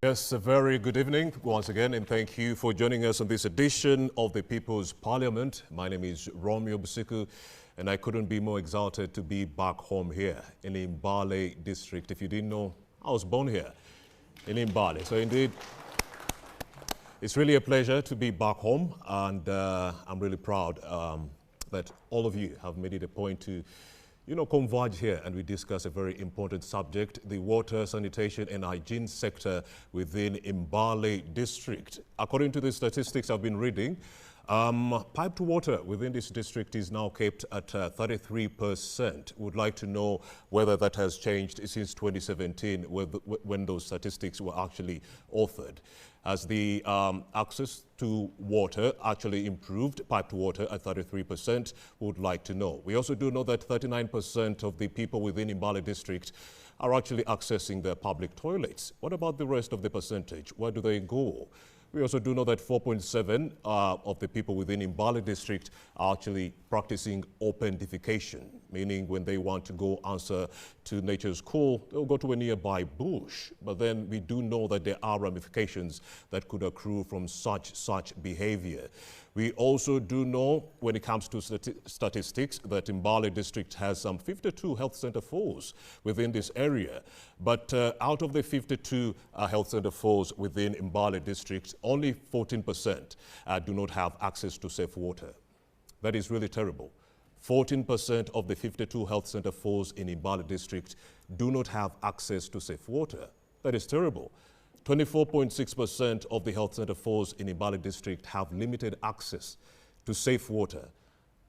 Yes, a very good evening once again, and thank you for joining us on this edition of the People's Parliament. My name is Romeo Busiku, and I couldn't be more excited to be back home here in Mbale district. If you didn't know, I was born here in Mbale. So indeed, it's really a pleasure to be back home, and I'm really proud that all of you have made it a point to converge here and we discuss a very important subject, the water, sanitation and hygiene sector within Mbale district. According to the statistics I've been reading, piped water within this district is now kept at 33%. Would like to know whether that has changed since 2017 when those statistics were actually authored. As the access to water actually improved, piped water at 33%, would like to know. We also do know that 39% of the people within Mbale district are actually accessing their public toilets. What about the rest of the percentage? Where do they go? We also do know that 4.7 of the people within Mbale district are actually practicing open defecation, meaning when they want to go answer to nature's call, they'll go to a nearby bush. But then we do know that there are ramifications that could accrue from such behavior. We also do know, when it comes to statistics, that Mbale district has some 52 health center falls within this area. But out of the 52 health center falls within Mbale district, only 14% do not have access to safe water. That is really terrible. 14% of the 52 health center falls in Mbale district do not have access to safe water. That is terrible. 24.6% of the health center falls in Mbale district have limited access to safe water.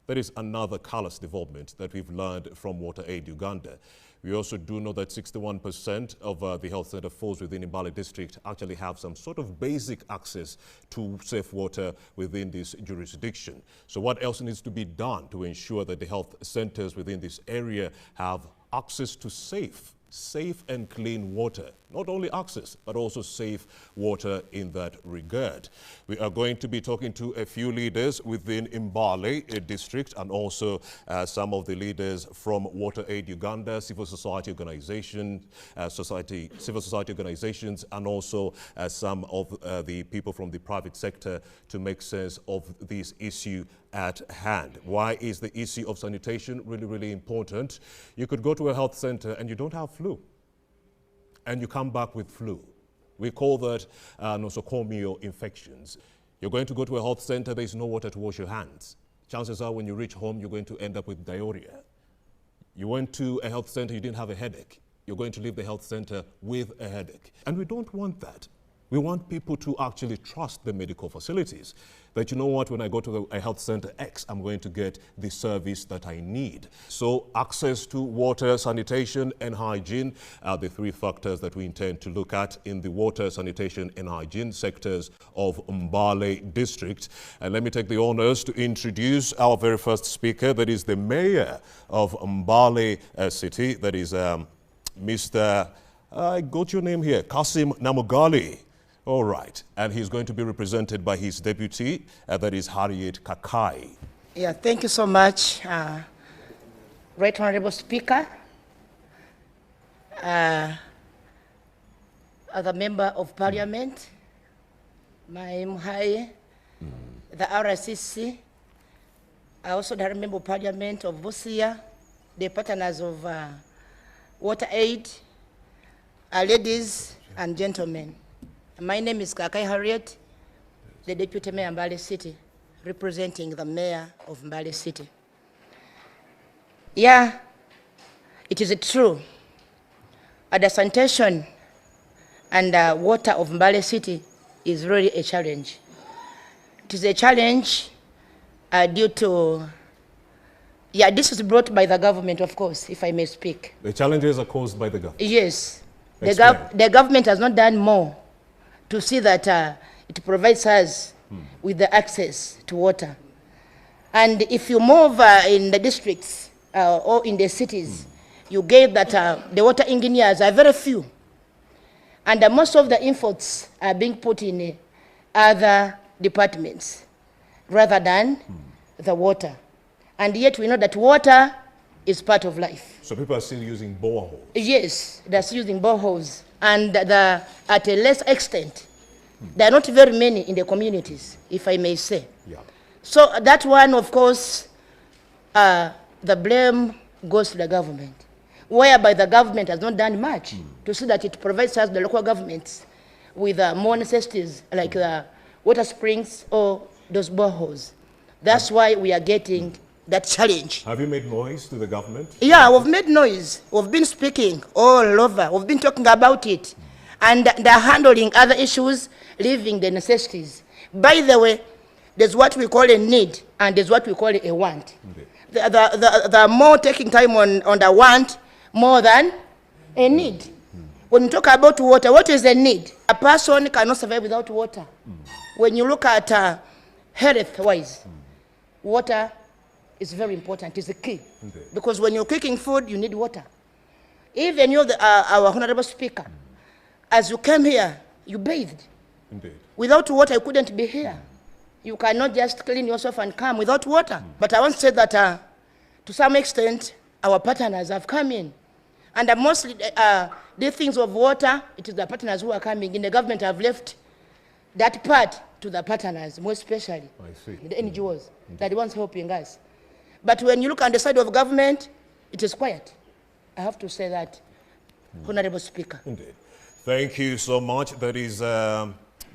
That is another callous development that we've learned from WaterAid Uganda. We also do know that 61% of the health center falls within Mbale district actually have some sort of basic access to safe water within this jurisdiction. So what else needs to be done to ensure that the health centers within this area have access to safe and clean water? Not only access, but also safe water in that regard. We are going to be talking to a few leaders within Mbale district and also some of the leaders from WaterAid Uganda, civil society organizations, civil society organizations, and also some of the people from the private sector to make sense of this issue at hand. Why is the issue of sanitation really, really important? You could go to a health center and you don't have flu, and you come back with flu. We call that nosocomial infections. You're going to go to a health center, there's no water to wash your hands. Chances are when you reach home, you're going to end up with diarrhea. You went to a health center, you didn't have a headache. You're going to leave the health center with a headache. And we don't want that. We want people to actually trust the medical facilities. That, you know what, when I go to a health center X, I'm going to get the service that I need. So access to water, sanitation and hygiene are the three factors that we intend to look at in the water, sanitation and hygiene sectors of Mbale district. And let me take the honors to introduce our very first speaker, that is the mayor of Mbale city, that is Mr. I got your name here, Kasim Namugali. All right, and he's going to be represented by his deputy, that is Harriet Kakai. Yeah, thank you so much, Right Honorable Speaker, as a Member of Parliament, my Mhaye, the RCC, also the Member of Parliament of Busia, the partners of WaterAid, ladies and gentlemen. My name is Kakai Harriet, the Deputy Mayor of Mbale City, representing the Mayor of Mbale City. Yeah, it is true. The sanitation and water of Mbale City is really a challenge. It is a challenge due to, this is brought by the government, of course, if I may speak. The challenges are caused by the government? Yes. The government has not done more to see that it provides us with the access to water. And if you move in the districts or in the cities, you get that the water engineers are very few. And most of the efforts are being put in other departments rather than the water. And yet we know that water is part of life. So people are still using boreholes? Yes, they're still using boreholes. and at a less extent. There are not very many in the communities, if I may say. Yeah. So that one, of course, the blame goes to the government, whereby the government has not done much to see that it provides us, the local governments, with more necessities like the water springs or those boreholes. That's why we are getting that challenge. Have you made noise to the government? Yeah, we've made noise. We've been speaking all over. We've been talking about it. And they're handling other issues, leaving the necessities. By the way, there's what we call a need, and there's what we call a want. Okay. The more taking time on the want, more than a need. When you talk about water, what is a need? A person cannot survive without water. When you look at health-wise, water is very important. It's a key. Okay. Because when you're cooking food, you need water. Even you, our Honorable Speaker, as you came here, you bathed. Indeed. Without water, you couldn't be here. You cannot just clean yourself and come without water. But I want to say that to some extent, our partners have come in. And mostly, the things of water, it is the partners who are coming in. The government have left that part to the partners, more especially the NGOs, that the ones helping us. But when you look on the side of government, it is quiet. I have to say that, Honorable Speaker. Indeed. Thank you so much. That is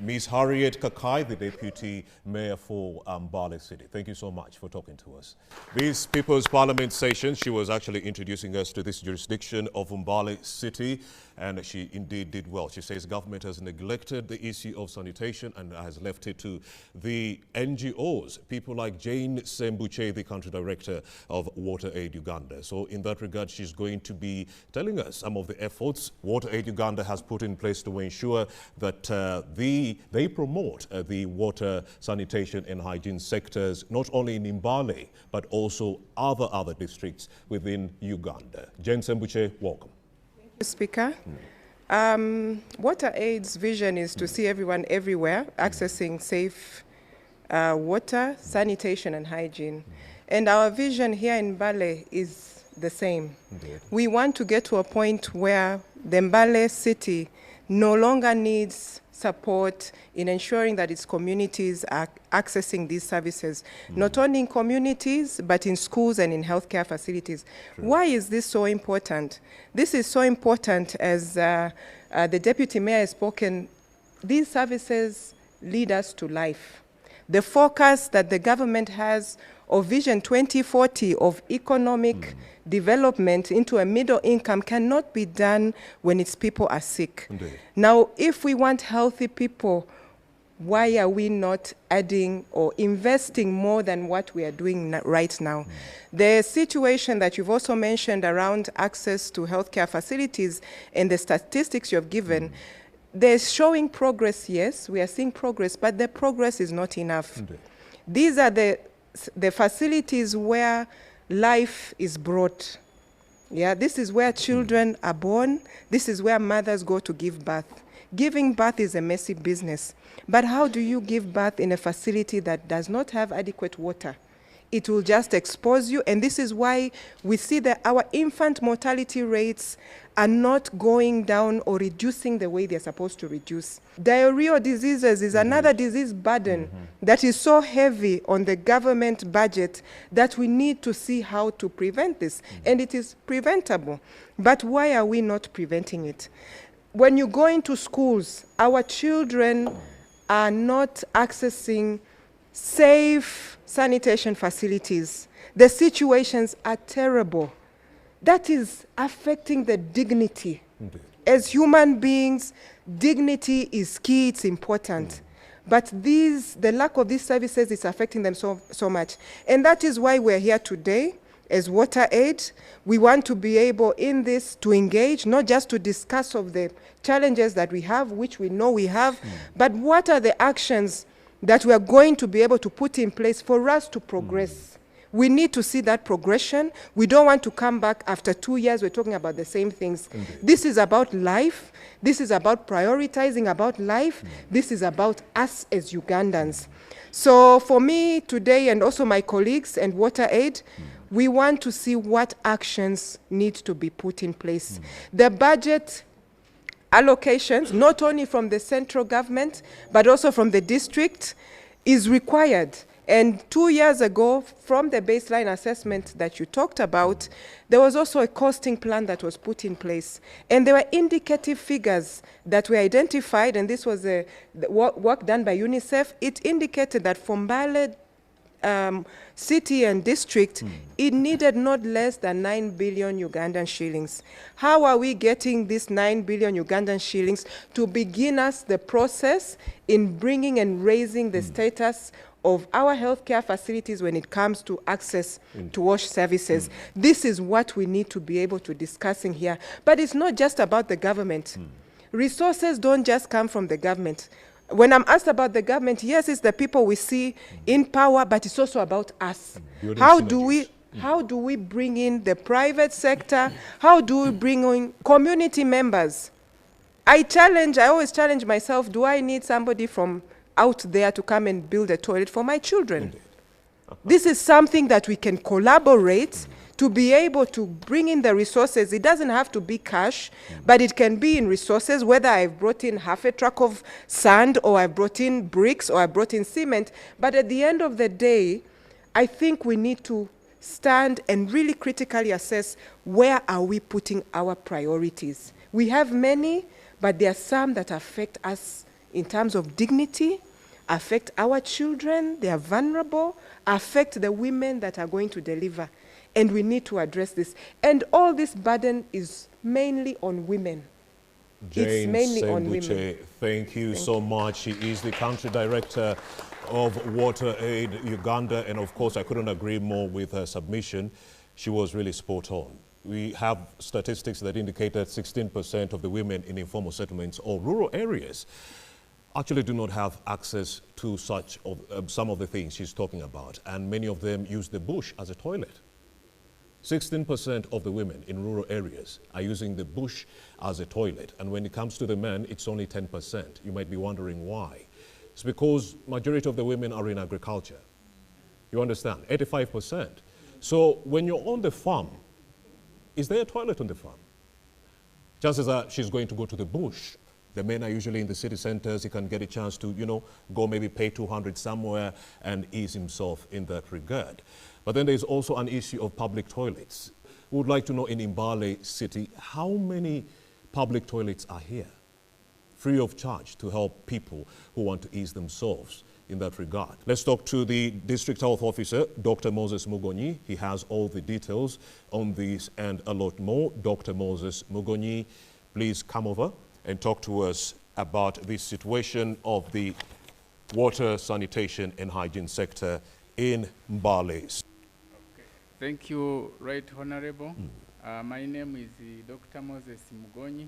Ms. Harriet Kakai, the Deputy Mayor for Mbale City. Thank you so much for talking to us. This People's Parliament session, she was actually introducing us to this jurisdiction of Mbale City, and she indeed did well. She says government has neglected the issue of sanitation and has left it to the NGOs, people like Jane Sembuche, the country director of Water Aid Uganda. So in that regard, she's going to be telling us some of the efforts Water Aid Uganda has put in place to ensure that they promote the water, sanitation and hygiene sectors, not only in Mbale, but also other districts within Uganda. Jane Sembuche, welcome. Thank you, Speaker. Water Aid's vision is to see everyone everywhere accessing safe water, sanitation and hygiene. And our vision here in Mbale is the same. Indeed. We want to get to a point where the Mbale city no longer needs support in ensuring that its communities are accessing these services, not only in communities, but in schools and in healthcare facilities. True. Why is this so important? This is so important, as the Deputy Mayor has spoken, these services lead us to life. The focus that the government has of Vision 2040 of economic development into a middle income cannot be done when its people are sick. Indeed. Now, if we want healthy people, why are we not adding or investing more than what we are doing right now? The situation that you've also mentioned around access to healthcare facilities and the statistics you've given, they're showing progress, yes, we are seeing progress, but the progress is not enough. Indeed. These are the facilities where life is brought. Yeah, this is where children are born. This is where mothers go to give birth. Giving birth is a messy business. But how do you give birth in a facility that does not have adequate water? It will just expose you, and this is why we see that our infant mortality rates are not going down or reducing the way they're supposed to reduce. Diarrheal diseases is another disease burden that is so heavy on the government budget that we need to see how to prevent this, and it is preventable. But why are we not preventing it? When you go into schools, our children are not accessing safe sanitation facilities. The situations are terrible. That is affecting the dignity. Indeed. As human beings, dignity is key, it's important. But the lack of these services is affecting them so much. And that is why we're here today as Water Aid. We want to be able in this to engage, not just to discuss of the challenges that we have, which we know we have, but what are the actions that we are going to be able to put in place for us to progress. We need to see that progression. We don't want to come back after 2 years, we're talking about the same things. Indeed. This is about life. This is about prioritizing about life. This is about us as Ugandans. So for me today, and also my colleagues and Water Aid, we want to see what actions need to be put in place. The budget allocations, not only from the central government, but also from the district, is required. And 2 years ago, from the baseline assessment that you talked about, there was also a costing plan that was put in place. And there were indicative figures that were identified, and this was the work done by UNICEF. It indicated that for Mbale city and district, it needed not less than 9 billion Ugandan shillings. How are we getting this 9 billion Ugandan shillings to begin us the process in bringing and raising the status of our healthcare facilities when it comes to access to wash services? This is what we need to be able to discussing here. But it's not just about the government. Resources don't just come from the government. When I'm asked about the government, yes, it's the people we see in power, but it's also about us. How do we bring in the private sector? How do we bring in community members? I always challenge myself, do I need somebody from out there to come and build a toilet for my children? This is something that we can collaborate to be able to bring in the resources. It doesn't have to be cash, but it can be in resources, whether I've brought in half a truck of sand, or I've brought in bricks, or I've brought in cement. But at the end of the day, I think we need to stand and really critically assess, where are we putting our priorities? We have many, but there are some that affect us in terms of dignity, affect our children, they are vulnerable, affect the women that are going to deliver. And we need to address this. And all this burden is mainly on women. It's mainly on women. Thank you so much. She is the country director of Water Aid Uganda. And of course, I couldn't agree more with her submission. She was really spot on. We have statistics that indicate that 16% of the women in informal settlements or rural areas actually do not have access to such some of the things she's talking about. And many of them use the bush as a toilet. 16% of the women in rural areas are using the bush as a toilet. And when it comes to the men, it's only 10%. You might be wondering why. It's because majority of the women are in agriculture. You understand? 85%. So when you're on the farm, is there a toilet on the farm? Chances are she's going to go to the bush. The men are usually in the city centers. He can get a chance to, go maybe pay 200 somewhere and ease himself in that regard. But then there's also an issue of public toilets. We would like to know in Mbale city, how many public toilets are here, free of charge, to help people who want to ease themselves in that regard. Let's talk to the District Health Officer, Dr. Moses Mugonyi. He has all the details on this and a lot more. Dr. Moses Mugonyi, please come over and talk to us about the situation of the water, sanitation and hygiene sector in Mbale. Thank you, Right Honorable. My name is Dr. Moses Mugonyi,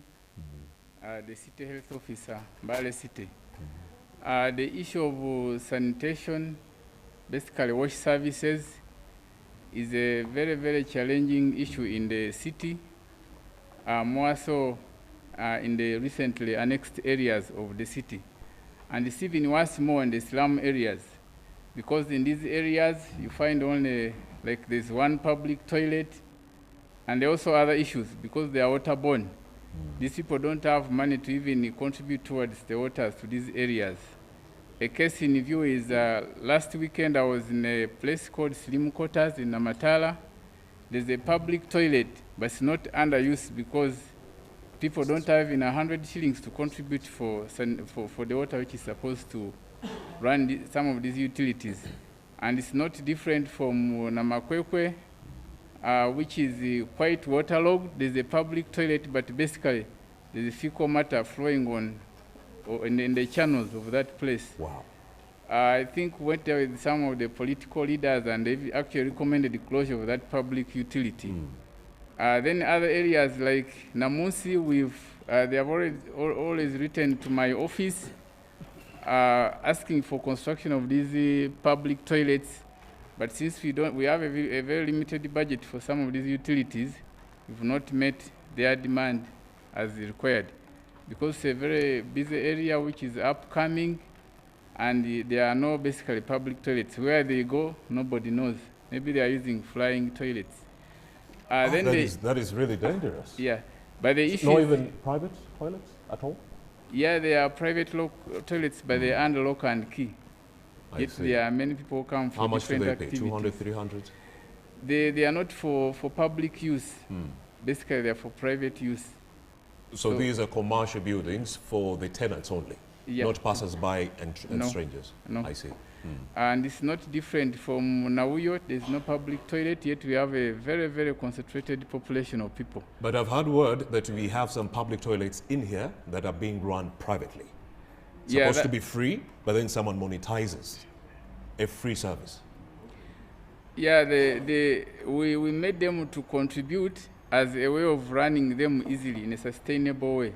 the City Health Officer, Mbale City. The issue of sanitation, basically wash services, is a very, very challenging issue in the city, more so in the recently annexed areas of the city. And it's even worse more in the slum areas, because in these areas you find only like there's one public toilet, and there are also other issues because they are waterborne. These people don't have money to even contribute towards the waters to these areas. A case in view is last weekend I was in a place called Slim Quarters in Namatala. There's a public toilet, but it's not under use because people don't have even 100 shillings to contribute for the water which is supposed to run some of these utilities. And it's not different from Namakwekwe, which is quite waterlogged. There's a public toilet, but basically there's a fecal matter flowing on in the channels of that place. Wow. I think went there with some of the political leaders, and they actually recommended the closure of that public utility. Then other areas like Namusi, they have always written to my office asking for construction of these public toilets. But since we have a very limited budget for some of these utilities, we've not met their demand as required. Because it's a very busy area which is upcoming, and there are no basically public toilets. Where they go, nobody knows. Maybe they are using flying toilets. That is really dangerous. Yeah, but the issue not even private toilets? at all? Yeah, there are private toilets, but they are under lock and key. Yet there are many people come for different activities. How much do they pay? 200, 300? They are not for public use. Basically, they are for private use. So these are commercial buildings for the tenants only, not passers-by and strangers? No. I see. And it's not different from Nauyo. There's no public toilet, yet we have a very, very concentrated population of people. But I've heard word that we have some public toilets in here that are being run privately. Supposed to be free, but then someone monetizes a free service. Yeah, we made them to contribute as a way of running them easily in a sustainable way.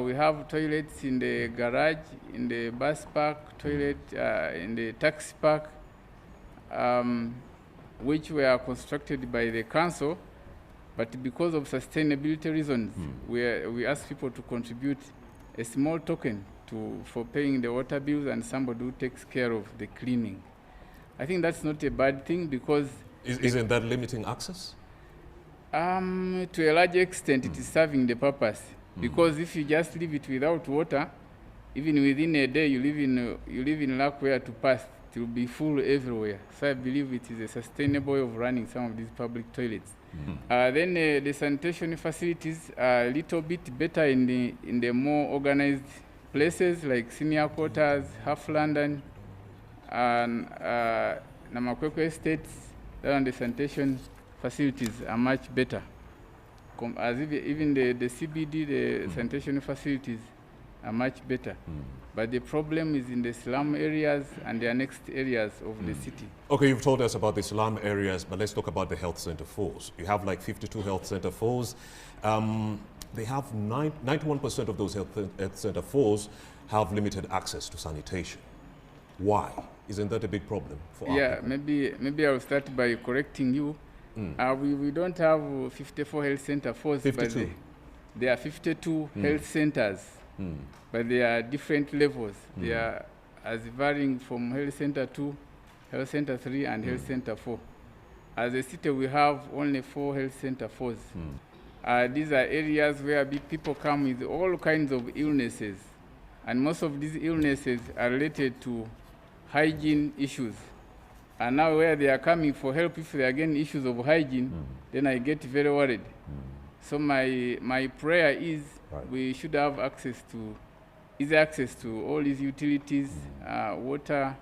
We have toilets in the garage, in the bus park, toilet in the taxi park, which were constructed by the council, but because of sustainability reasons, we ask people to contribute a small token for paying the water bills and somebody who takes care of the cleaning. I think that's not a bad thing because... Isn't that limiting access? To a large extent, it is serving the purpose. Because if you just leave it without water, even within a day, you live in lack where to pass. It will be full everywhere. So I believe it is a sustainable way of running some of these public toilets. Then the sanitation facilities are a little bit better in the more organized places like senior quarters, Half London, and Namakwekwe estates. Then the sanitation facilities are much better. As even the CBD, the sanitation facilities are much better. But the problem is in the slum areas and the annexed areas of the city. Okay, you've told us about the slum areas, but let's talk about the health center 4s. You have like 52 health center 4s. They have 91% of those health center 4s have limited access to sanitation. Why? Isn't that a big problem for our people? Maybe I'll start by correcting you. We don't have 54 health center 4s, 52. but there are 52 health centers, but they are different levels. They are as varying from health center 2, health center 3, and health center 4. As a city, we have only 4 health center 4s. These are areas where people come with all kinds of illnesses, and most of these illnesses are related to hygiene issues. And now where they are coming for help, if they are getting issues of hygiene, then I get very worried. So my prayer is we should have easy access to all these utilities, water,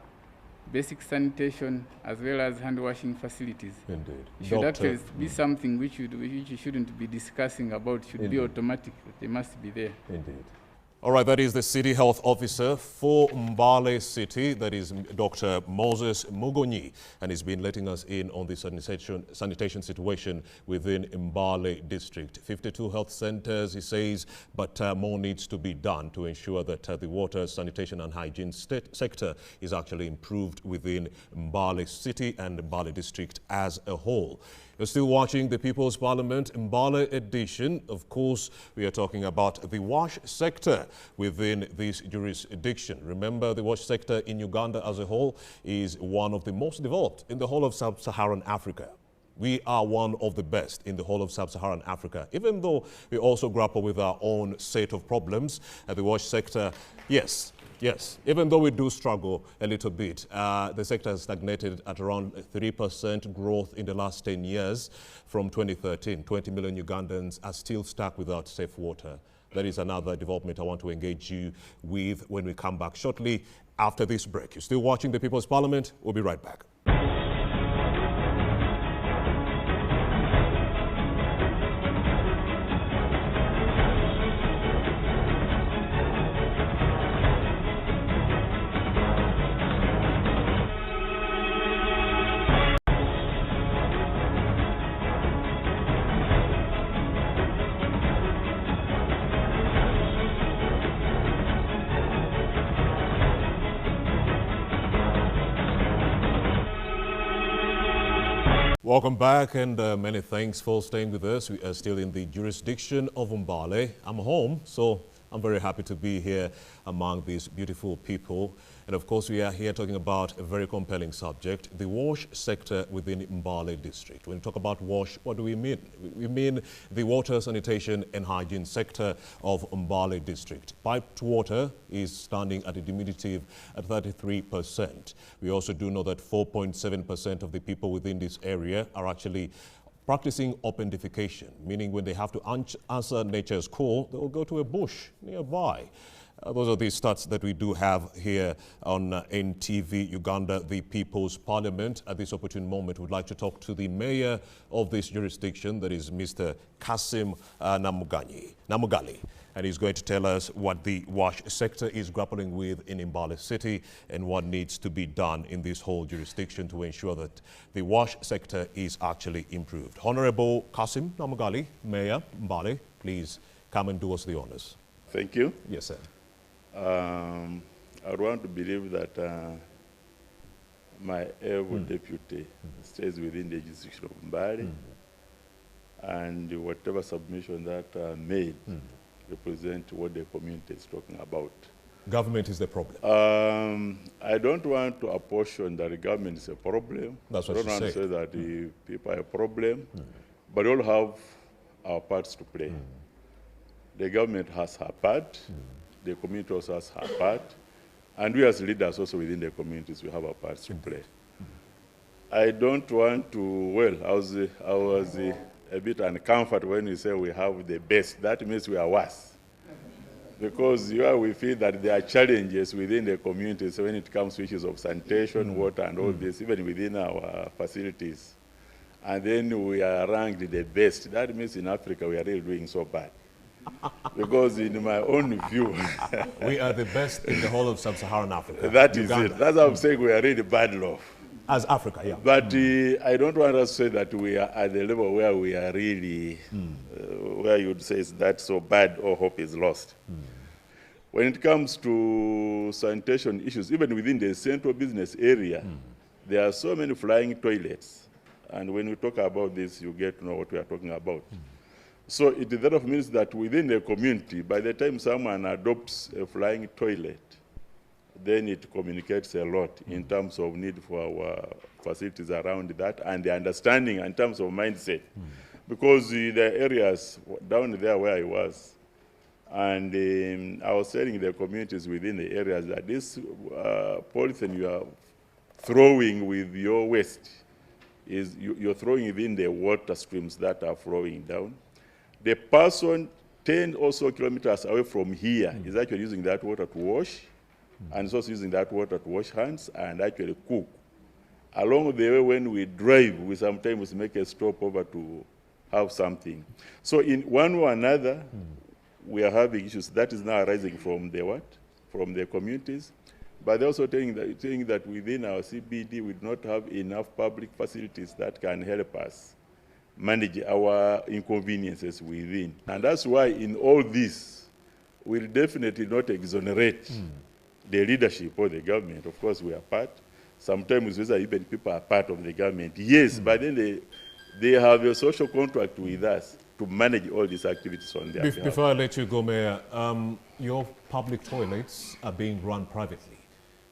basic sanitation, as well as hand washing facilities. Indeed. It should actually be something which you shouldn't be discussing about. It should be automatic. They must be there. Indeed. All right, that is the City Health Officer for Mbale City, that is Dr. Moses Mugonyi, and he's been letting us in on the sanitation situation within Mbale district. 52 health centers, he says, but more needs to be done to ensure that the water, sanitation and hygiene sector is actually improved within Mbale City and Mbale district as a whole. You're still watching the People's Parliament Mbale edition. Of course, we are talking about the wash sector within this jurisdiction. Remember, the wash sector in Uganda as a whole is one of the most developed in the whole of sub-Saharan Africa. We are one of the best in the whole of sub-Saharan Africa, even though we also grapple with our own set of problems. The wash sector, yes, even though we do struggle a little bit, the sector has stagnated at around 3% growth in the last 10 years from 2013. 20 million Ugandans are still stuck without safe water. That is another development I want to engage you with when we come back shortly after this break. You're still watching the People's Parliament. We'll be right back. Welcome back, and many thanks for staying with us. We are still in the jurisdiction of Mbale. I'm home, so I'm very happy to be here among these beautiful people. And of course, we are here talking about a very compelling subject, the wash sector within Mbale district. When we talk about wash, what do we mean? We mean the water, sanitation and hygiene sector of Mbale district. Piped water is standing at a diminutive at 33%. We also do know that 4.7% of the people within this area are actually practicing open defecation, meaning when they have to answer nature's call, they will go to a bush nearby. Those are the stats that we do have here on NTV Uganda, the People's Parliament. At this opportune moment, we'd like to talk to the mayor of this jurisdiction, that is Mr. Kasim Namugali. And he's going to tell us what the wash sector is grappling with in Mbale City and what needs to be done in this whole jurisdiction to ensure that the wash sector is actually improved. Honorable Kasim Namugali, Mayor Mbale, please come and do us the honors. Thank you. Yes, sir. I want to believe that my able deputy stays within the jurisdiction of Mbale, and whatever submission that are made represent what the community is talking about. Government is the problem. I don't want to apportion that the government is a problem. That's what I don't want to say that the people are a problem, but we all have our parts to play. The government has her part, the community also has her part, and we as leaders also within the communities, we have our parts to play. I don't want to, well, I was a bit uncomfortable when you say we have the best. That means we are worse. Because we feel that there are challenges within the communities when it comes to issues of sanitation, water, and all this, even within our facilities. And then we are ranked the best. That means in Africa we are really doing so bad. Because in my own view... we are the best in the whole of sub-Saharan Africa. That is it. That's what I'm saying, we are really bad off. As Africa, yeah. But I don't want to say that we are at the level where we are really, where you'd say is that so bad or hope is lost. When it comes to sanitation issues, even within the central business area, there are so many flying toilets. And when we talk about this, you get to know what we are talking about. So it therefore means that within the community, by the time someone adopts a flying toilet, then it communicates a lot in terms of need for our facilities around that and the understanding in terms of mindset. Because the areas down there where I was, and I was telling the communities within the areas that this polythene you are throwing with your waste is you're throwing within the water streams that are flowing down. The person 10 or so kilometers away from here is actually using that water to wash, and is also using that water to wash hands and actually cook. Along the way, when we drive, we sometimes make a stop over to have something. So in one way or another, we are having issues. That is now arising from the what? From the communities. But they're also saying that within our CBD, we do not have enough public facilities that can help us manage our inconveniences within. And that's why in all this, we'll definitely not exonerate the leadership or the government. Of course, we are part. Sometimes even people are part of the government. Yes, but then they have a social contract with us to manage all these activities on their behalf. Before I let you go, Mayor, your public toilets are being run privately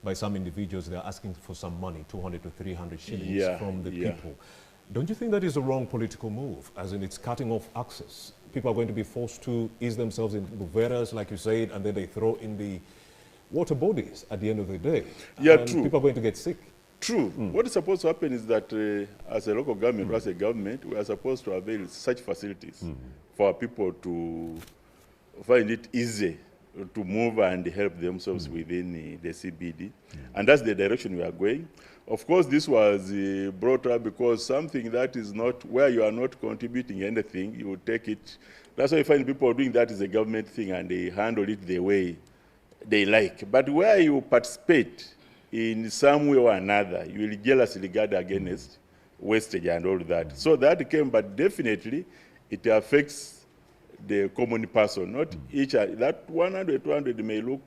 by some individuals. They're asking for some money, 200 to 300 shillings from the people. Don't you think that is a wrong political move, as in it's cutting off access? People are going to be forced to ease themselves in buveras, like you said, and then they throw in the water bodies at the end of the day. Yeah, and true. People are going to get sick. True. What is supposed to happen is that as a local government, or as a government, we are supposed to avail such facilities for people to find it easy to move and help themselves within the CBD. And that's the direction we are going. Of course, this was brought up because something that is not, where you are not contributing anything, you take it. That's why you find people doing that as a government thing and they handle it the way they like. But where you participate in some way or another, you will jealously guard against wastage and all that. So that came, but definitely it affects the common person, not each. That 100, 200 may look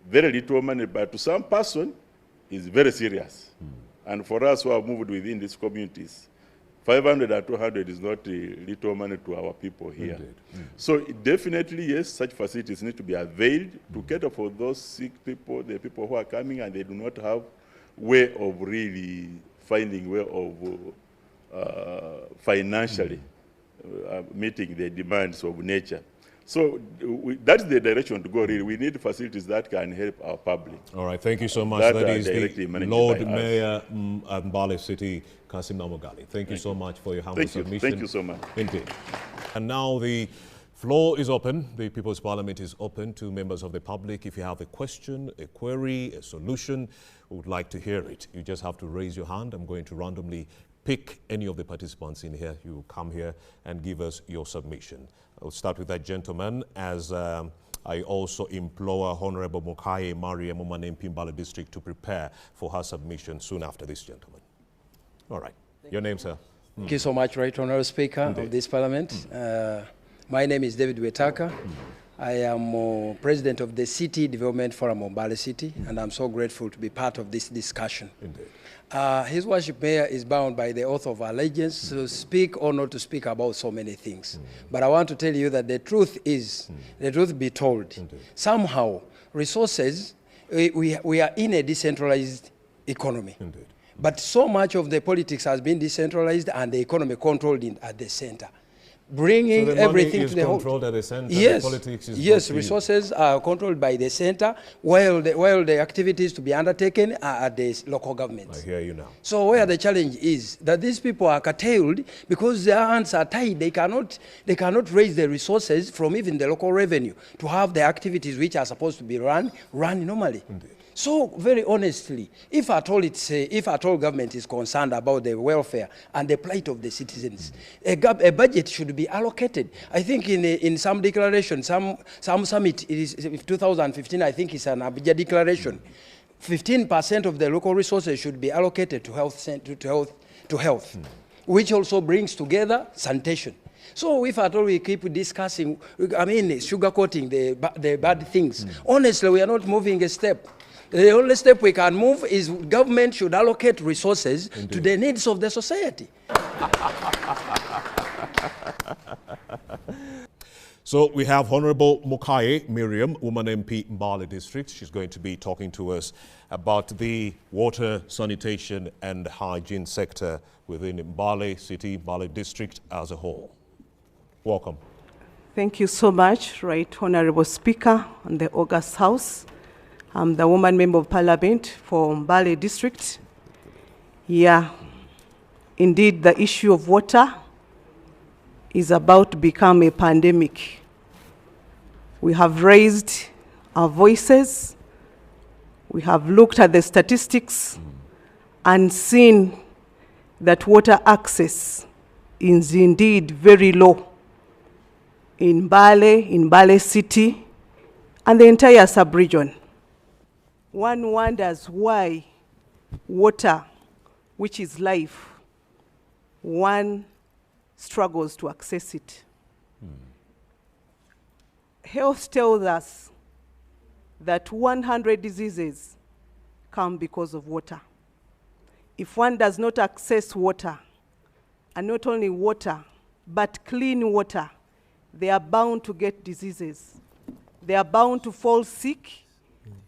very little money, but to some person, is very serious. And for us who have moved within these communities, 500 or 200 is not little money to our people here. So definitely, yes, such facilities need to be availed to cater for those sick people, the people who are coming and they do not have way of really finding way of financially meeting the demands of nature. So that's the direction to go, really. We need facilities that can help our public. All right, thank you so much. That That is directly the managed Lord by us. Mayor Mbale City, Kasim Namogali. Thank you so much for your humble submission. Thank you so much. Indeed. And now the floor is open. The People's Parliament is open to members of the public. If you have a question, a query, a solution, we would like to hear it. You just have to raise your hand. I'm going to randomly pick any of the participants in here. You come here and give us your submission. I'll start with that gentleman as I also implore Honorable Mukaye Mariam Umanempi Mbale District to prepare for her submission soon after this gentleman. All right. Your name, sir? Thank you so much, Right Honourable Speaker of this Parliament. My name is David Wetaka. I am President of the City Development Forum of Mbale City, and I'm so grateful to be part of this discussion. Indeed. His Worship Mayor is bound by the oath of allegiance to speak or not to speak about so many things. But I want to tell you that the truth is, the truth be told, somehow resources, we are in a decentralized economy. Indeed. But so much of the politics has been decentralized and the economy controlled at the center. Bringing so the everything money to the is whole. controlled at the center. Yes, The politics is yes. brought to you. Resources are controlled by the center, while the activities to be undertaken are at the local governments. I hear you now. So where the challenge is that these people are curtailed because their hands are tied. They cannot raise the resources from even the local revenue to have the activities which are supposed to be run normally. Indeed. So very honestly, if at all government is concerned about the welfare and the plight of the citizens, a budget should be allocated. I think in some declaration, some summit, it is 2015, I think it's an Abuja declaration, 15% of the local resources should be allocated to health, which also brings together sanitation. So if at all we keep discussing, sugarcoating the bad things, honestly, we are not moving a step. The only step we can move is government should allocate resources to the needs of the society. So we have Honorable Mukaye Miriam, Woman MP Mbale District. She's going to be talking to us about the water, sanitation and hygiene sector within Mbale City, Mbale District as a whole. Welcome. Thank you so much, Right Honourable Speaker and the August House. I'm the woman member of Parliament for Mbale District. Yeah, indeed, the issue of water is about to become a pandemic. We have raised our voices. We have looked at the statistics and seen that water access is indeed very low in Mbale City, and the entire sub-region. One wonders why water, which is life, one struggles to access it. Health tells us that 100 diseases come because of water. If one does not access water, and not only water, but clean water, they are bound to get diseases. They are bound to fall sick,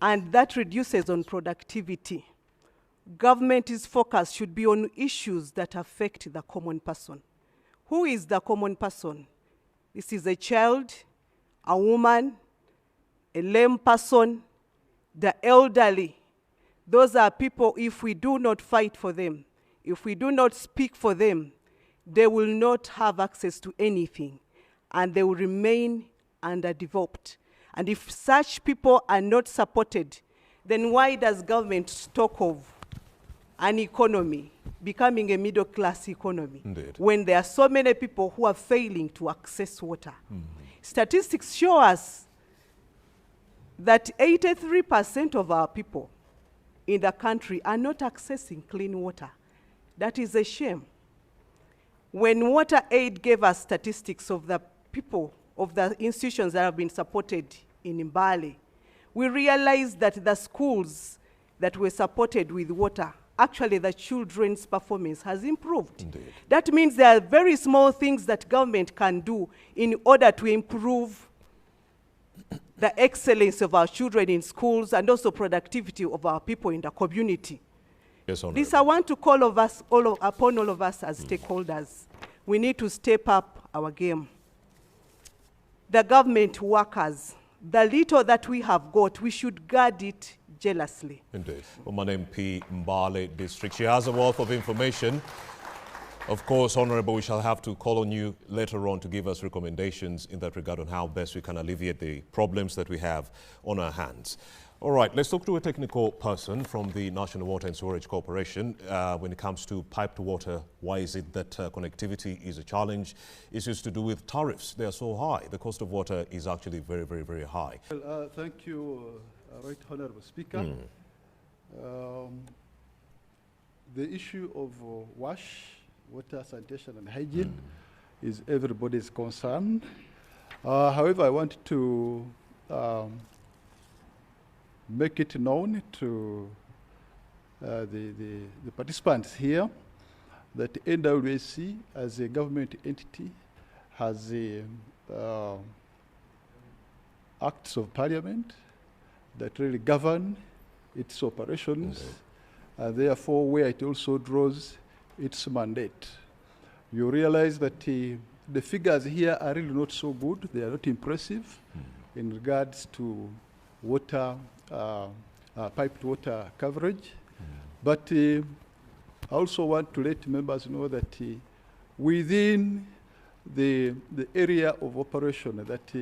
and that reduces on productivity. Government's focus should be on issues that affect the common person. Who is the common person? This is a child, a woman, a lame person, the elderly. Those are people, if we do not fight for them, if we do not speak for them, they will not have access to anything, and they will remain underdeveloped. And if such people are not supported, then why does government talk of an economy becoming a middle-class economy? Indeed. When there are so many people who are failing to access water? Statistics show us that 83% of our people in the country are not accessing clean water. That is a shame. When Water Aid gave us statistics of the people, of the institutions that have been supported in Mbale, we realized that the schools that were supported with water actually the children's performance has improved. Indeed. That means there are very small things that government can do in order to improve the excellence of our children in schools and also productivity of our people in the community. Yes, This I want to call upon all of us as stakeholders. We need to step up our game. The government workers, the little that we have got, we should guard it jealously. Indeed. Woman MP Mbale District. She has a wealth of information. Of course, Honorable, we shall have to call on you later on to give us recommendations in that regard on how best we can alleviate the problems that we have on our hands. All right, let's talk to a technical person from the National Water and Sewerage Corporation. When it comes to pipe to water, why is it that connectivity is a challenge? Issues to do with tariffs. They are so high. The cost of water is actually very, very, very high. Well, thank you, Right Honorable Speaker. The issue of water, sanitation and hygiene is everybody's concern. However, I want to make it known to the participants here that NWSC as a government entity has acts of parliament that really govern its operations, and therefore where it also draws its mandate. You realize that the figures here are really not so good. They are not impressive in regards to water, piped water coverage. But I also want to let members know that within the area of operation that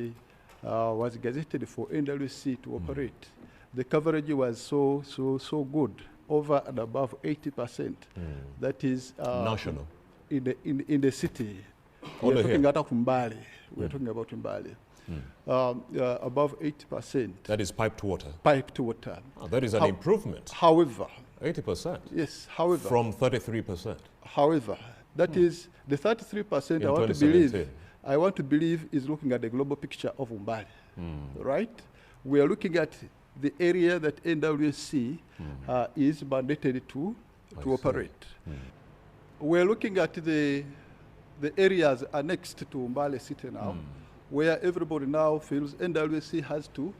was gazetted for NWC to operate, the coverage was so good, over and above 80%. That is national. In the city. We are talking about Mbale. We are talking about Mbale. Above 80%. That is piped water. Piped water. Oh, that is an improvement. However, 80%. Yes. However, from 33%. However, that is the 33%. I want to believe is looking at the global picture of Mbale. Right? We are looking at the area that NWSC is mandated to operate. We're looking at the areas annexed to Mbale City now, where everybody now feels NWSC has to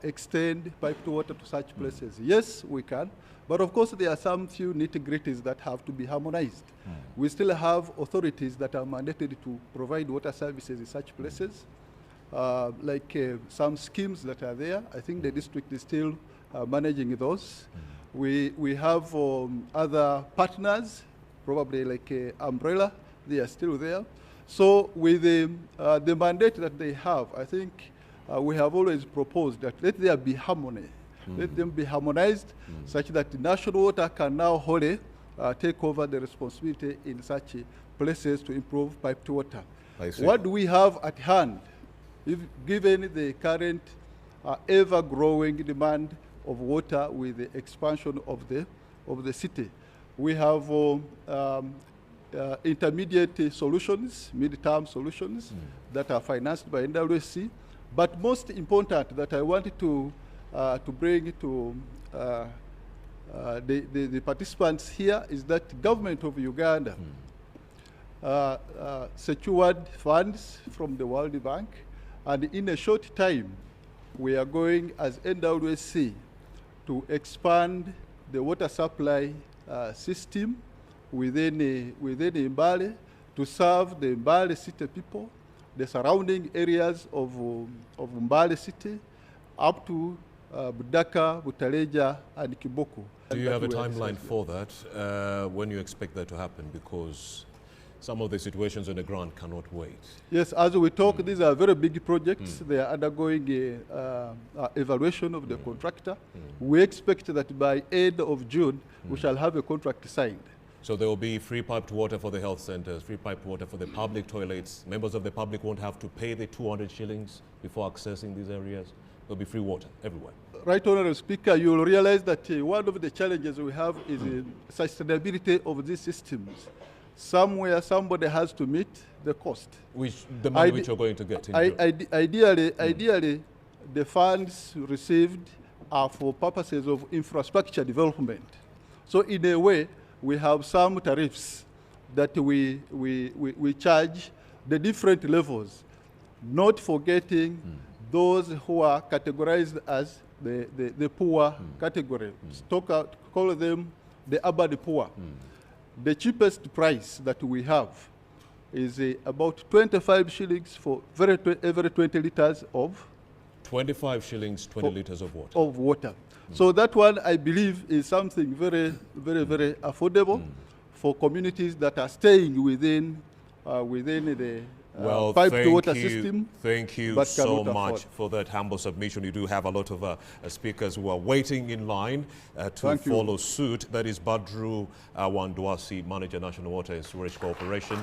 extend piped water to such places. Yes, we can, but of course there are some few nitty-gritties that have to be harmonized. We still have authorities that are mandated to provide water services in such places. Like some schemes that are there. I think the district is still managing those. We have other partners, probably like Umbrella, they are still there. So with the mandate that they have, I think we have always proposed that let there be harmony. Let them be harmonized such that the national water can now wholly take over the responsibility in such places to improve piped water. What do we have at hand? Given the current ever-growing demand of water with the expansion of the city, we have intermediate solutions, mid-term solutions that are financed by NWSC. But most important that I wanted to bring to the participants here is that government of Uganda secured funds from the World Bank. And in a short time, we are going as NWSC to expand the water supply system within Mbale to serve the Mbale city people, the surrounding areas of Mbale city, up to Budaka, Butaleja, and Kiboko. Do you have a timeline for that? When you expect that to happen? Because some of the situations on the ground cannot wait. Yes, as we talk, these are very big projects. They are undergoing evaluation of the contractor. We expect that by end of June, we shall have a contract signed. So there will be free piped water for the health centers, free piped water for the public toilets. Members of the public won't have to pay the 200 shillings before accessing these areas. There'll be free water everywhere. Right, Honorable Speaker, you will realize that one of the challenges we have is the sustainability of these systems. Somewhere somebody has to meet the cost. The money which you're going to get. Ideally, the funds received are for purposes of infrastructure development. So in a way, we have some tariffs that we charge the different levels, not forgetting those who are categorized as the poor category. Call them the urban poor. The cheapest price that we have is about 25 shillings for every 20 liters of 25 shillings, 20 liters of water. So that one, I believe, is something very, very, very affordable for communities that are staying within the piped water system. Thank you so much for that humble submission. You do have a lot of speakers who are waiting in line to follow suit. That is Badru Wandwasi, Manager, National Water and Sewerage Corporation.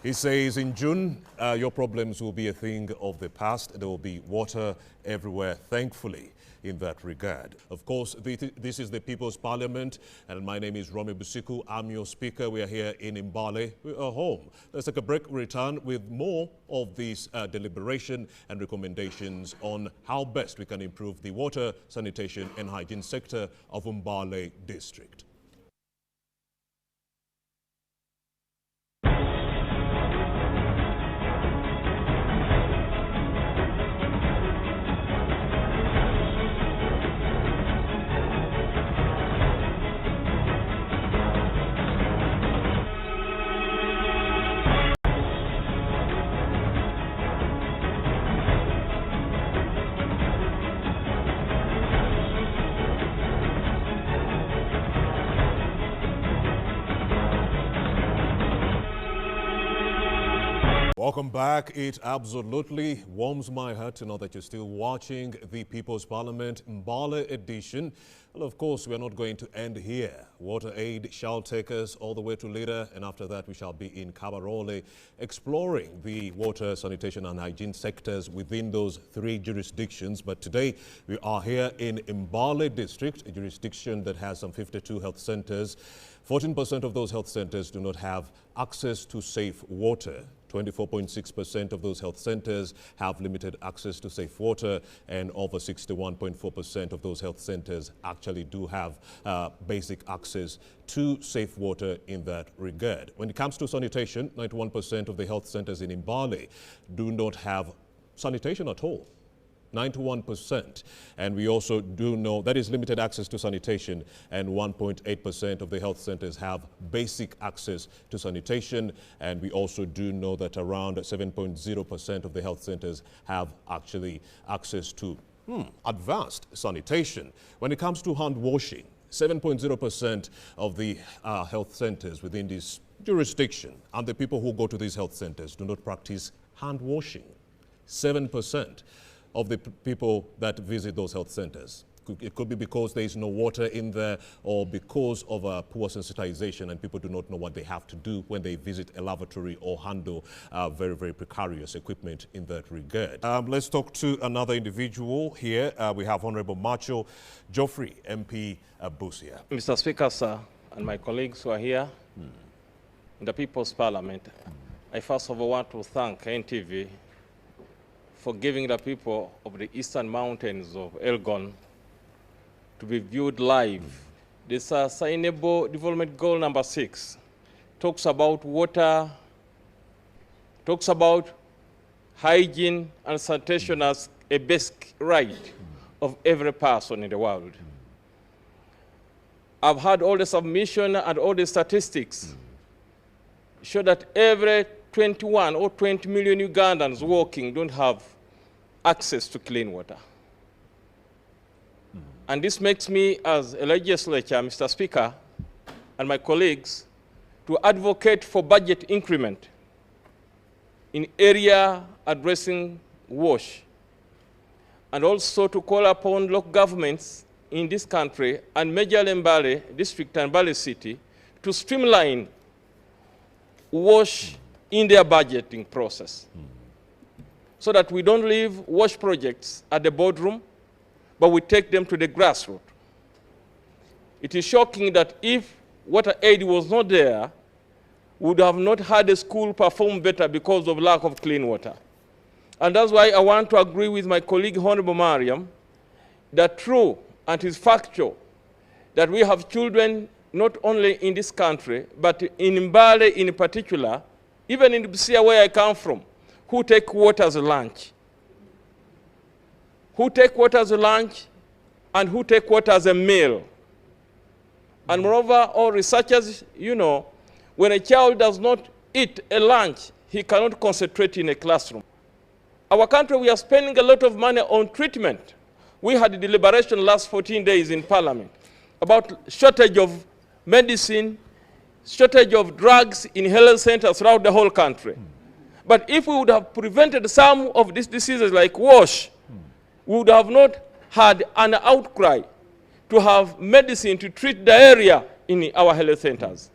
He says in June, your problems will be a thing of the past. There will be water everywhere, thankfully, in that regard. Of course, this is the People's Parliament, and my name is Romeo Busiku. I'm your speaker. We are here in Mbale. We are home. Let's take a break, return with more of these deliberation and recommendations on how best we can improve the water, sanitation and hygiene sector of Mbale district. Welcome back. It absolutely warms my heart to know that you're still watching the People's Parliament Mbale edition. Well, of course, we are not going to end here. Water Aid shall take us all the way to Lira, and after that we shall be in Kabarole exploring the water, sanitation and hygiene sectors within those three jurisdictions. But today we are here in Mbale district, a jurisdiction that has some 52 health centers. 14% of those health centers do not have access to safe water. 24.6% of those health centers have limited access to safe water, and over 61.4% of those health centers actually do have basic access to safe water in that regard. When it comes to sanitation, 91% of the health centers in Mbale do not have sanitation at all. 91%. And we also do know that is limited access to sanitation, and 1.8% of the health centers have basic access to sanitation. And we also do know that around 7.0% of the health centers have actually access to advanced sanitation. When it comes to hand washing, 7.0% of the health centers within this jurisdiction and the people who go to these health centers do not practice hand washing. 7% of the people that visit those health centers. It could be because there is no water in there, or because of poor sensitization and people do not know what they have to do when they visit a lavatory or handle very, very precarious equipment in that regard. Let's talk to another individual here. We have Honorable Macho Geoffrey, MP Busia. Mr. Speaker, sir, and my colleagues who are here in the People's Parliament, I first of all want to thank NTV for giving the people of the eastern mountains of Elgon to be viewed live. This Sustainable Development Goal number 6 talks about water, talks about hygiene and sanitation as a basic right of every person in the world. I've had all the submission and all the statistics show that every 21 or 20 million Ugandans working don't have access to clean water. And this makes me, as a legislature, Mr. Speaker, and my colleagues, to advocate for budget increment in area addressing wash, and also to call upon local governments in this country and majorly Mbale district and Mbale city to streamline wash in their budgeting process, so that we don't leave wash projects at the boardroom, but we take them to the grassroots. It is shocking that if water aid was not there, we would have not had the school perform better because of lack of clean water. And that's why I want to agree with my colleague Honorable Mariam that true and is factual that we have children not only in this country, but in Mbale in particular, even in Busia where I come from, who take water as a lunch. Who take water as a lunch and who take water as a meal. And moreover, all researchers, you know, when a child does not eat a lunch, he cannot concentrate in a classroom. Our country, we are spending a lot of money on treatment. We had a deliberation last 14 days in Parliament about shortage of medicine, shortage of drugs in health centers throughout the whole country. But if we would have prevented some of these diseases like WASH, we would have not had an outcry to have medicine to treat the area in our health centers.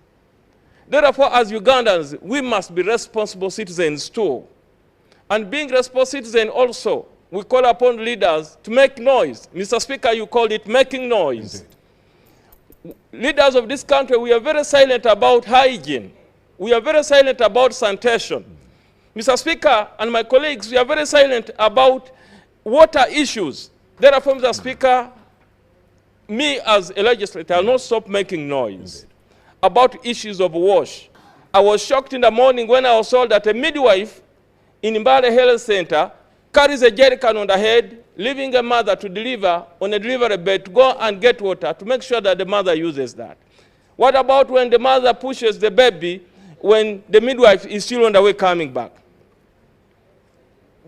Therefore, as Ugandans, we must be responsible citizens too. And being responsible citizens also, we call upon leaders to make noise. Mr. Speaker, you called it making noise. Indeed. Leaders of this country, we are very silent about hygiene. We are very silent about sanitation. Mr. Speaker and my colleagues, we are very silent about water issues. Therefore, Mr. Speaker, me as a legislator, I will not stop making noise. Indeed. About issues of WASH. I was shocked in the morning when I was told that a midwife in Mbale Health Center carries a jerrycan on the head, leaving a mother to deliver on a delivery bed to go and get water to make sure that the mother uses that. What about when the mother pushes the baby when the midwife is still on the way coming back?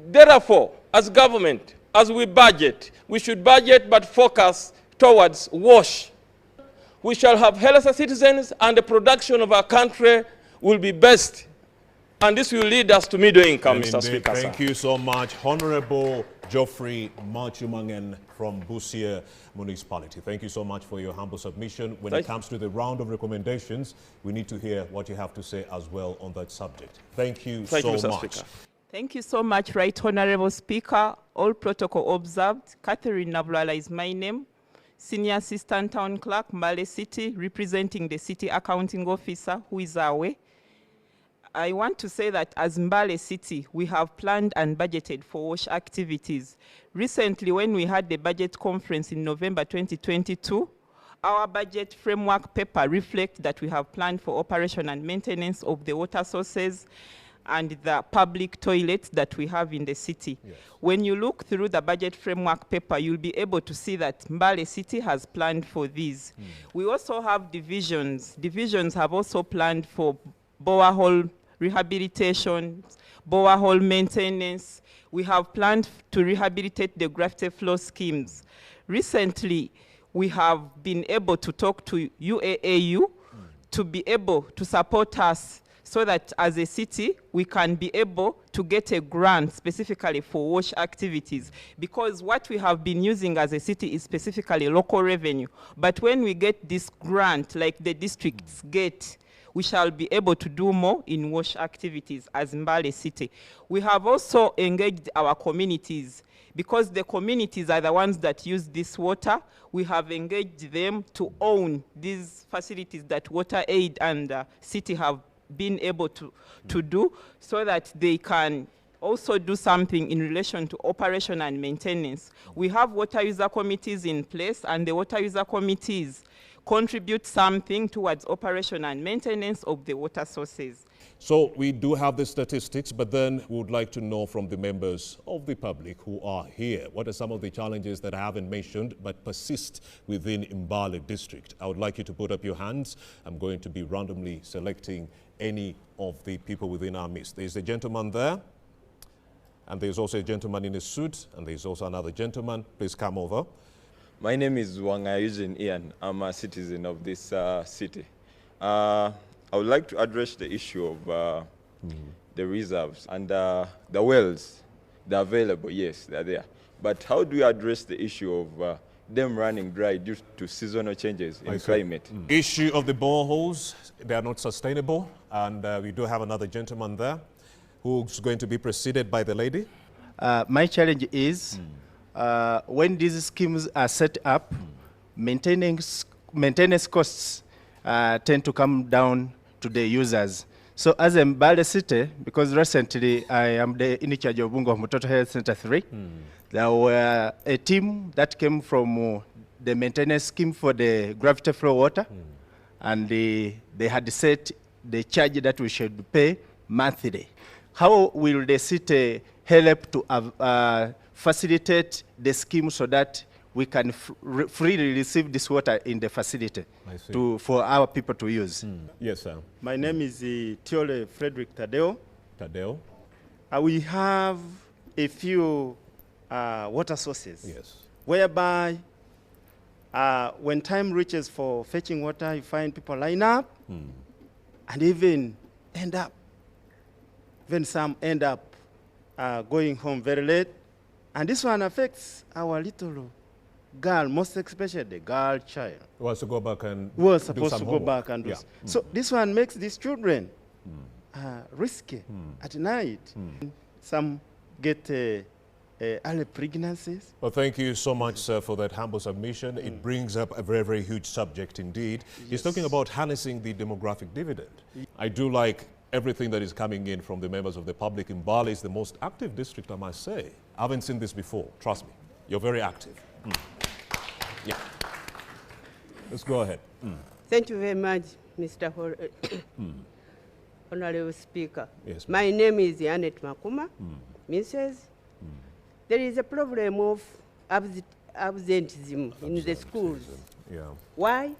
Therefore, as government, as we budget, we should budget but focus towards WASH. We shall have healthy citizens and the production of our country will be best. And this will lead us to middle income, Mr. Speaker. Thank you so much, Honorable Geoffrey Machumangen from Busia Municipality. Thank you so much for your humble submission. When it comes to the round of recommendations, we need to hear what you have to say as well on that subject. Thank you so much. Speaker. Thank you so much, Right Honorable Speaker. All protocol observed. Catherine Nabulala is my name. Senior Assistant Town Clerk, Mbale City, representing the City Accounting Officer, who is away. I want to say that as Mbale City, we have planned and budgeted for WASH activities. Recently, when we had the budget conference in November 2022, our budget framework paper reflects that we have planned for operation and maintenance of the water sources and the public toilets that we have in the city. Yes. When you look through the budget framework paper, you'll be able to see that Mbale City has planned for these. We also have divisions. Divisions have also planned for borehole rehabilitation, borehole maintenance. We have planned to rehabilitate the grafted floor schemes. Recently, we have been able to talk to UAAU to be able to support us so that as a city, we can be able to get a grant specifically for WASH activities. Because what we have been using as a city is specifically local revenue. But when we get this grant, like the districts get, we shall be able to do more in WASH activities as Mbale City. We have also engaged our communities. Because the communities are the ones that use this water, we have engaged them to own these facilities that Water Aid and City have been able to do, so that they can also do something in relation to operation and maintenance. We have water user committees in place, and the water user committees contribute something towards operation and maintenance of the water sources. So we do have the statistics, but then we would like to know from the members of the public who are here, what are some of the challenges that I haven't mentioned but persist within Mbale district? I would like you to put up your hands. I'm going to be randomly selecting any of the people within our midst. There's a gentleman there, and there's also a gentleman in a suit, and there's also another gentleman. Please come over. My name is Wanga Eugene Ian. I'm a citizen of this city. I would like to address the issue of the reserves and the wells. They're available, yes, they're there. But how do you address the issue of them running dry due to seasonal changes in climate? Issue of the boreholes, they are not sustainable. And we do have another gentleman there who's going to be preceded by the lady. My challenge is when these schemes are set up, maintenance costs tend to come down to the users. So as a Mbale City, because recently I am in charge of Bungo Mutoto Health Center 3, there were a team that came from the maintenance scheme for the gravity flow water, and they had set the charge that we should pay monthly. How will the city help to facilitate the scheme so that we can freely receive this water in the facility for our people to use? Yes, sir. My name is Tiole Frederick Tadeo. Tadeo. We have a few water sources. Yes. Whereby when time reaches for fetching water, you find people line up and even some end up going home very late. And this one affects our little girl, most especially the girl child. Who wants to go back and was supposed to go back and do so. This one makes these children risky at night. Some get early pregnancies. Well, thank you so much, sir, for that humble submission. It brings up a very, very huge subject indeed. Yes. He's talking about harnessing the demographic dividend. I do like everything that is coming in from the members of the public. Mbale is the most active district, I must say. I haven't seen this before. Trust me. You're very active. Yeah. Let's go ahead. Thank you very much, Mr. Honorable Speaker. Yes, my name is Annette Makuma. Mrs. There is a problem of absenteeism in the schools. Yeah. Why?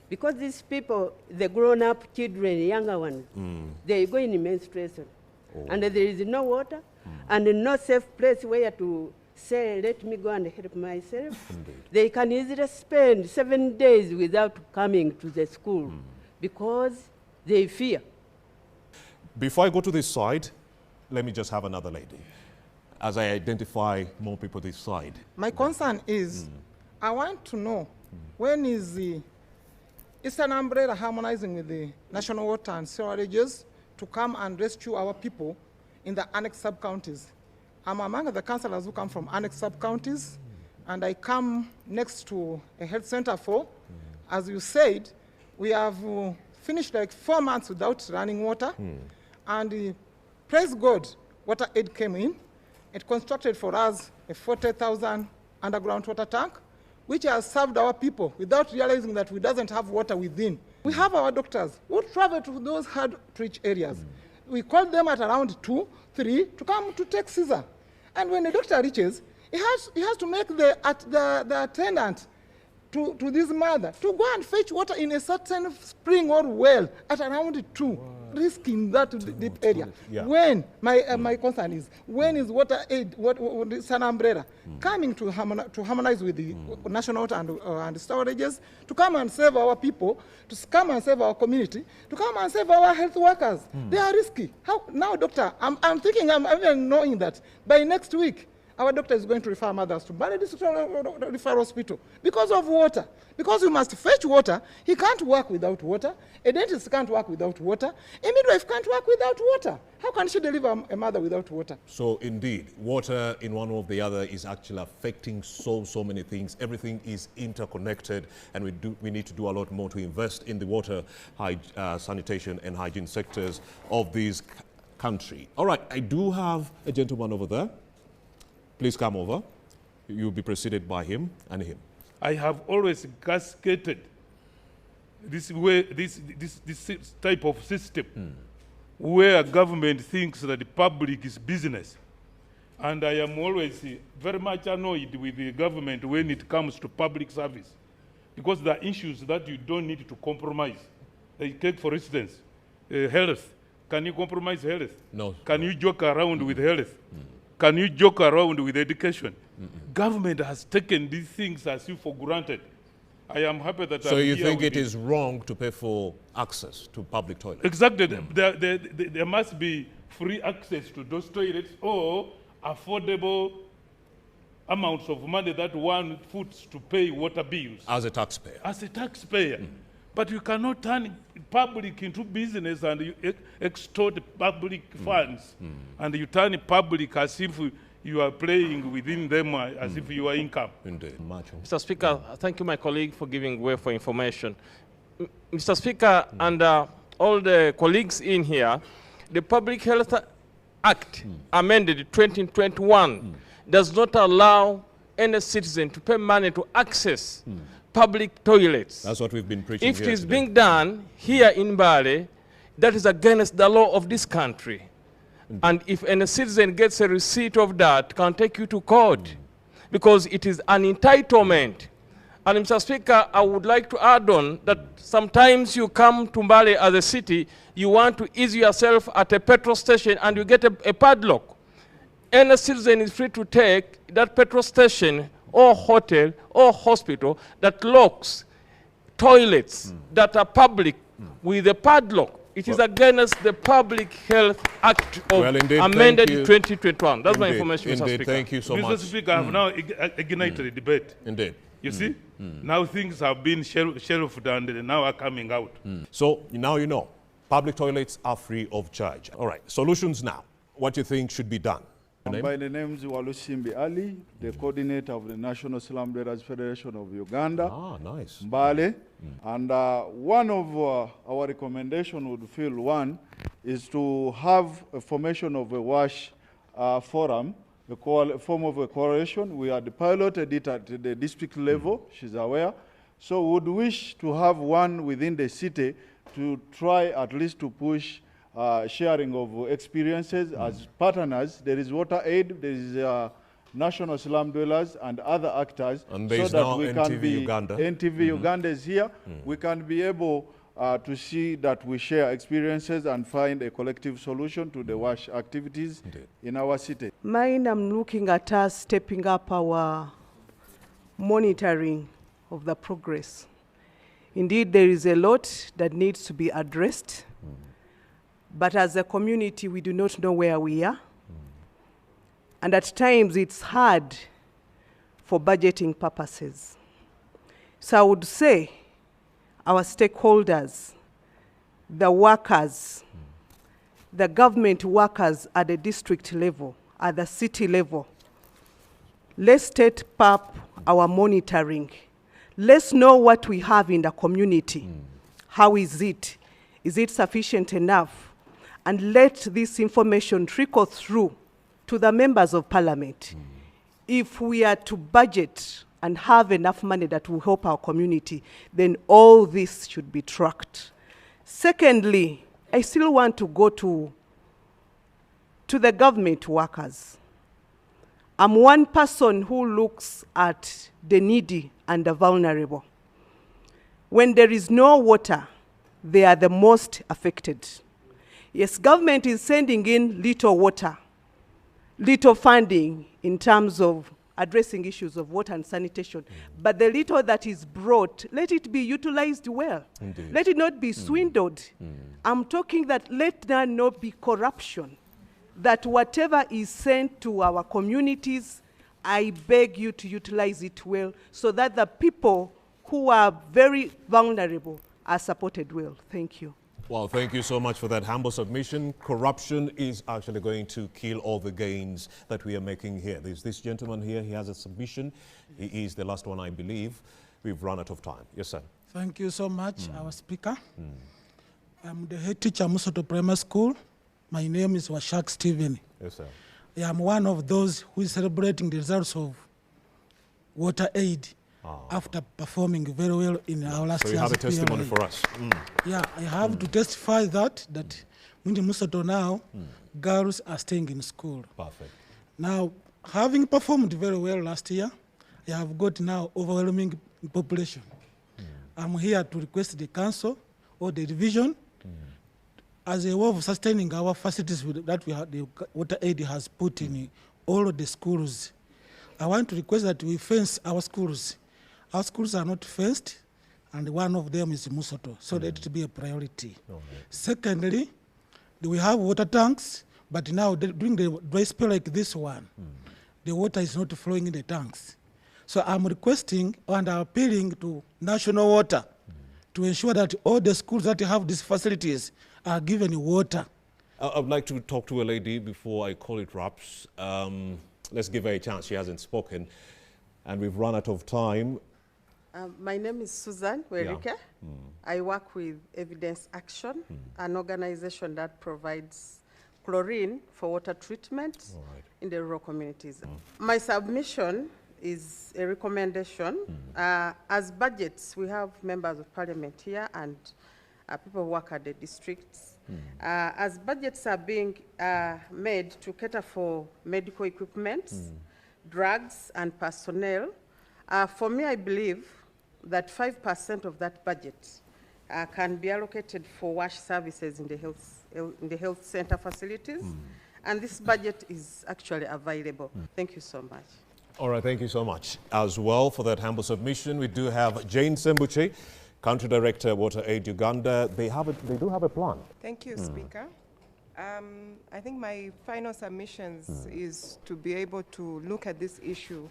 Because these people, the grown-up children, younger ones, they go in menstruation. And there is no water and no safe place where to say, let me go and help myself. Indeed. They can easily spend 7 days without coming to the school because they fear. Before I go to this side, let me just have another lady as I identify more people this side. My concern is, I want to know when is the Eastern Umbrella harmonizing with the National Water and Sewages to come and rescue our people in the annexed sub-counties. I'm among the councillors who come from annexed sub-counties, and I come next to a health center for, as you said, we have finished like 4 months without running water, and praise God, water aid came in. It constructed for us a 40,000 underground water tank, which has served our people without realizing that we doesn't have water within. We have our doctors who travel to those hard-to-reach areas. We call them at around 2, 3 to come to take Caesar. And when the doctor reaches, he has to make the attendant to this mother to go and fetch water in a certain spring or well at around 2, risking that deep area. Yeah. When, my concern is, when is water aid, Sun Umbrella, coming to harmonize with the national water and storages, to come and save our people, to come and save our community, to come and save our health workers? They are risky. How now, doctor? I'm thinking, I'm even knowing that by next week, our doctor is going to refer mothers to Mbale District Referral Hospital because of water. Because we must fetch water. He can't work without water. A dentist can't work without water. A midwife can't work without water. How can she deliver a mother without water? So indeed, water in one or the other is actually affecting so many things. Everything is interconnected, and we need to do a lot more to invest in the water, sanitation and hygiene sectors of this country. All right, I do have a gentleman over there. Please come over. You'll be preceded by him and him. I have always cascaded this way, this type of system where government thinks that the public is business. And I am always very much annoyed with the government when it comes to public service, because there are issues that you don't need to compromise. Like take, for instance, health. Can you compromise health? No. Can you joke around with health? Can you joke around with education? Government has taken these things as if for granted. I am happy that So you think it is wrong to pay for access to public toilets? Exactly. There must be free access to those toilets or affordable amounts of money that one puts to pay water bills. As a taxpayer? As a taxpayer. But you cannot turn public into business and you extort public funds. And you turn public as if you are playing within them as if you are income. Indeed. Mr. Speaker, thank you, my colleague, for giving way for information. Mr. Speaker, and all the colleagues in here, the Public Health Act, amended 2021, does not allow any citizen to pay money to access public toilets. That's what we've been preaching If here it is today. being done here in Mbale, that is against the law of this country. And if any citizen gets a receipt of that, can take you to court because it is an entitlement. And Mr. Speaker, I would like to add on that sometimes you come to Mbale as a city, you want to ease yourself at a petrol station and you get a padlock. Any citizen is free to take that petrol station or hotel or hospital that locks toilets that are public with a padlock. It is against the Public Health Act of amended in 2021. That's my information, Mr. Speaker. Thank you so much. Mr. Speaker, I have now ignited the debate. Indeed. You see? Now things have been shelved and they now are coming out. So now you know, public toilets are free of charge. All right, solutions now. What do you think should be done? By the name is Walusimbi Ali, the coordinator of the National Slum Dwellers Federation of Uganda. Ah, nice. Mbale. And one of our recommendation would feel one is to have a formation of a WASH forum, a form of a coalition. We had piloted it at the district level, she's aware. So would wish to have one within the city to try at least to push sharing of experiences as partners. There is Water Aid, there is National Slum Dwellers and other actors. And there is so that now we NTV can be, Uganda. NTV Uganda is here. We can be able to see that we share experiences and find a collective solution to the WASH activities in our city. Mine, I'm looking at us stepping up our monitoring of the progress. Indeed, there is a lot that needs to be addressed. But as a community, we do not know where we are. And at times, it's hard for budgeting purposes. So I would say our stakeholders, the workers, the government workers at the district level, at the city level, let's step up our monitoring. Let's know what we have in the community. How is it? Is it sufficient enough? And let this information trickle through to the members of parliament. If we are to budget and have enough money that will help our community, then all this should be tracked. Secondly, I still want to go to the government workers. I'm one person who looks at the needy and the vulnerable. When there is no water, they are the most affected. Yes, government is sending in little water, little funding in terms of addressing issues of water and sanitation. But the little that is brought, let it be utilized well. Indeed. Let it not be swindled. I'm talking that let there not be corruption. That whatever is sent to our communities, I beg you to utilize it well so that the people who are very vulnerable are supported well. Thank you. Well, thank you so much for that humble submission. Corruption is actually going to kill all the gains that we are making here. There's this gentleman here, he has a submission. He is the last one, I believe. We've run out of time. Yes, sir. Thank you so much, our speaker. I'm the head teacher at Musoto Primary School. My name is Washak Stephen. Yes, sir. I am one of those who is celebrating the results of Water Aid after performing very well in our last year's So you have a testimony PLA. for us. Yeah, I have to testify that Mwindi Musoto now, girls are staying in school. Perfect. Now, having performed very well last year, I have got now overwhelming population. I'm here to request the council or the division as a way of sustaining our facilities that we have, the Water Aid has put in all of the schools. I want to request that we fence our schools. Our schools are not fenced, and one of them is Musoto, so let it be a priority. Secondly, we have water tanks, but now during the dry spell like this one, the water is not flowing in the tanks. So I'm requesting and appealing to National Water to ensure that all the schools that have these facilities are given water. I'd like to talk to a lady before I call it wraps. Let's give her a chance. She hasn't spoken, and we've run out of time. My name is Susan Werike. Yeah. I work with Evidence Action, an organization that provides chlorine for water treatment in the rural communities. My submission is a recommendation. As budgets, we have members of parliament here and people who work at the districts. As budgets are being made to cater for medical equipment, drugs, and personnel, for me, I believe that 5% of that budget can be allocated for wash services in the health center facilities. And this budget is actually available. Thank you so much. All right, thank you so much. As well for that humble submission, we do have Jane Sembuche, Country Director, Water Aid Uganda. They do have a plan. Thank you, Speaker. I think my final submissions is to be able to look at this issue,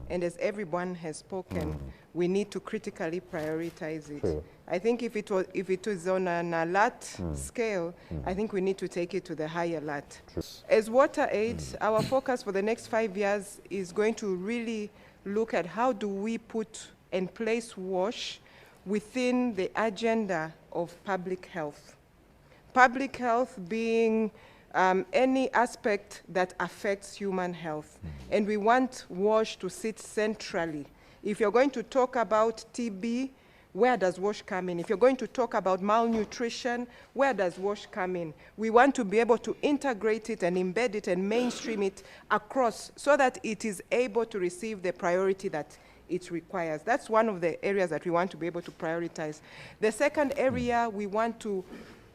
and as everyone has spoken, we need to critically prioritize it. Sure. I think if it is on an alert scale, I think we need to take it to the high alert. True. As Water Aid, our focus for the next 5 years is going to really look at how do we put and place WASH within the agenda of public health. Public health being any aspect that affects human health. And we want WASH to sit centrally. If you're going to talk about TB, where does WASH come in? If you're going to talk about malnutrition, where does WASH come in? We want to be able to integrate it and embed it and mainstream it across so that it is able to receive the priority that it requires. That's one of the areas that we want to be able to prioritize. The second area, we want to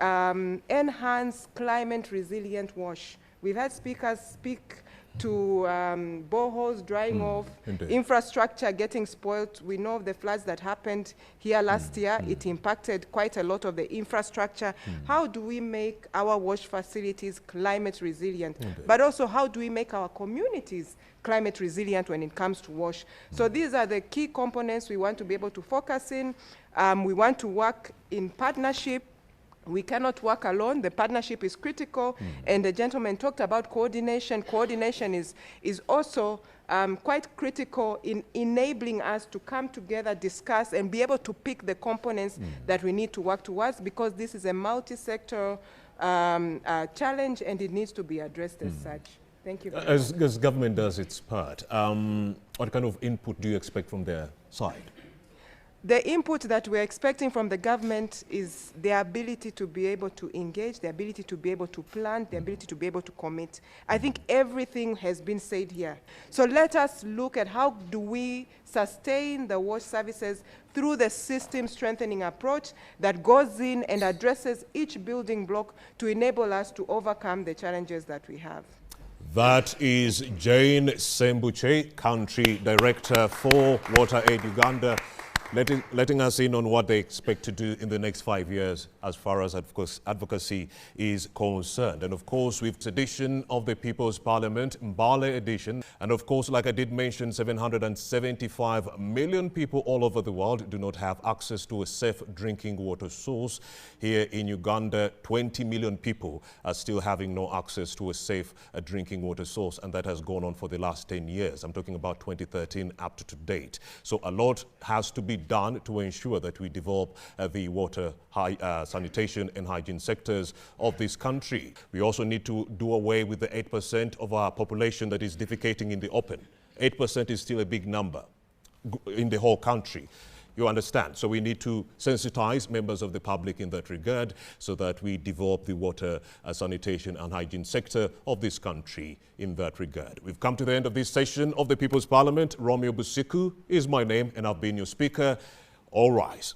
enhance climate resilient WASH. We've had speakers speak to boreholes drying off, infrastructure getting spoiled. We know of the floods that happened here last year. It impacted quite a lot of the infrastructure. How do we make our WASH facilities climate resilient? But also, how do we make our communities climate resilient when it comes to WASH? So these are the key components we want to be able to focus in. We want to work in partnership. We cannot work alone. The partnership is critical. And the gentleman talked about coordination. Coordination is also quite critical in enabling us to come together, discuss, and be able to pick the components that we need to work towards, because this is a multi-sector challenge and it needs to be addressed as such. Thank you. As government does its part, what kind of input do you expect from their side? The input that we're expecting from the government is the ability to be able to engage, the ability to be able to plan, the ability to be able to commit. I think everything has been said here. So let us look at how do we sustain the WASH services through the system strengthening approach that goes in and addresses each building block to enable us to overcome the challenges that we have. That is Jane Sembuche, Country Director for Water Aid Uganda, letting us in on what they expect to do in the next 5 years as far as advocacy is concerned. And of course, with this edition of the People's Parliament, Mbale edition, and of course, like I did mention, 775 million people all over the world do not have access to a safe drinking water source. Here in Uganda, 20 million people are still having no access to a safe drinking water source, and that has gone on for the last 10 years. I'm talking about 2013 up to date. So a lot has to be done to ensure that we develop the water, sanitation and hygiene sectors of this country. We also need to do away with the 8% of our population that is defecating in the open. 8% is still a big number in the whole country. You understand? So we need to sensitize members of the public in that regard so that we develop the water, sanitation and hygiene sector of this country in that regard. We've come to the end of this session of the People's Parliament. Romeo Busiku is my name and I've been your speaker. All rise.